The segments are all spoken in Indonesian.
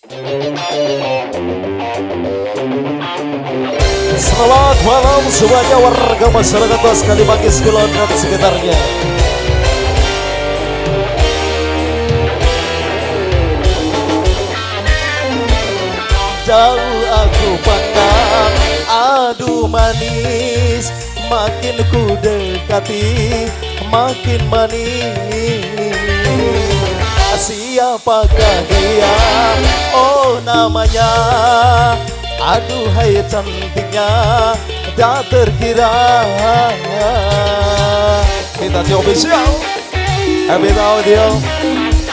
Selamat malam semuanya warga masyarakat Luas Kalimantan Kulon dan sekitarnya. Jauh aku pandang, aduh manis, makin ku dekati, makin manis. Siapakah dia? Oh namanya, aduhai cantiknya, tak terkira. Kita di official, Evita Audio,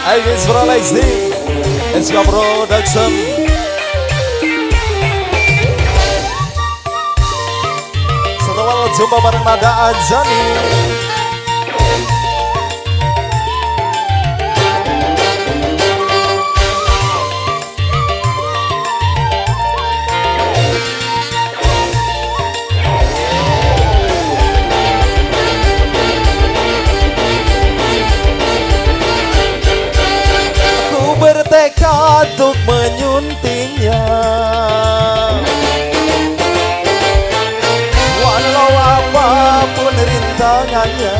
Agnes Fralexi, SK Production. Setelah jumpa bareng Nada Anjani. Bertekad untuk menyuntingnya, walau apapun rintangannya.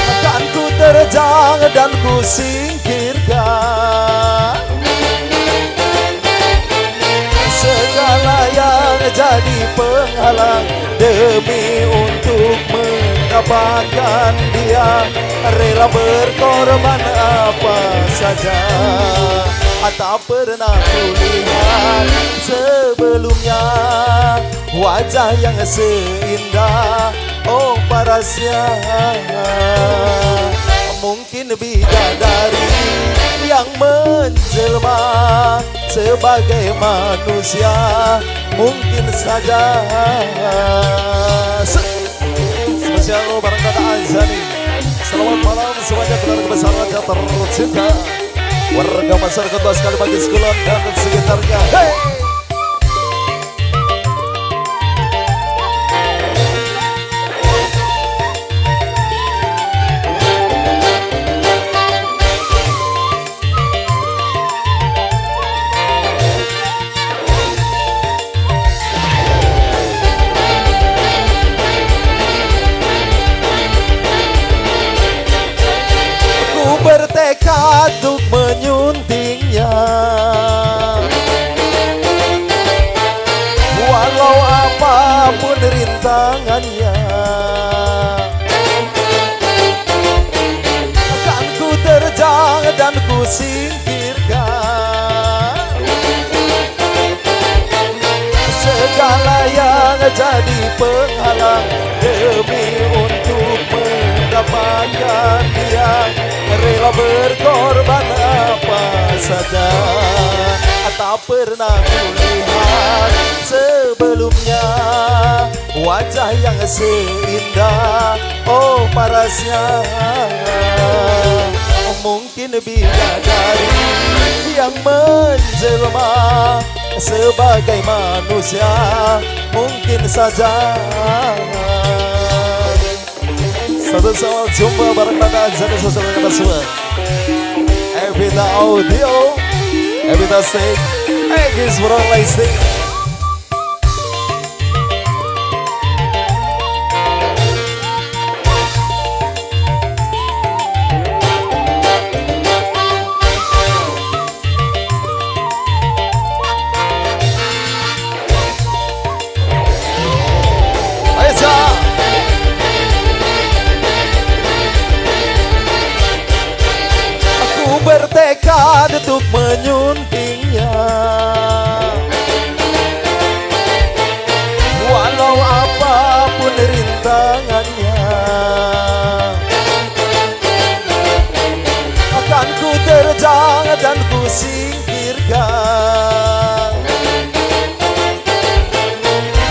Akan ku terjang dan ku singkirkan segala yang jadi penghalang demi untuk mendapatkan dia. Rela berkorban apa saja. Tak pernah kulihat sebelumnya wajah yang seindah oh parasnya. Mungkin bidadari yang menjelma sebagai manusia, mungkin saja. Spesial bareng Nada Anjani. Selamat malam semuanya keluarga besar yang tercinta, warga masyarakat Luas Kalimantan Kulon dan sekitarnya. Hey! Bertekad untuk menyuntingnya, walau apapun rintangannya. Akan ku terjang dan ku singkirkan segala yang jadi penghalang demi untuk mendapatkan dia. Rela berkorban apa saja. Tak pernah kulihat sebelumnya wajah yang seindah oh parasnya. Mungkin bidadari yang menjelma sebagai manusia, mungkin saja. Satu sama jumpa bareng Nada Anjani sosial media semua. Evita Audio, Evita Stage, Agnes Fralexi. Bertekad untuk menyuntingnya, walau apapun rintangannya. Akan ku terjang dan ku singkirkan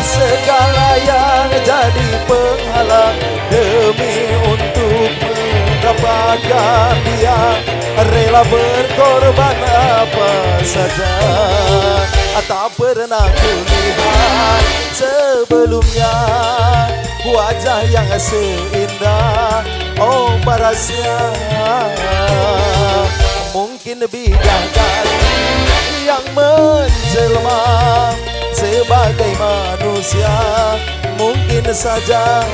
segala yang jadi penghalang demi untuk mendapatkan dia. Rela berkorban apa saja. Tak pernah kulihat sebelumnya wajah yang seindah oh parasnya. mungkin bidadari yang menjelma sebagai manusia, mungkin saja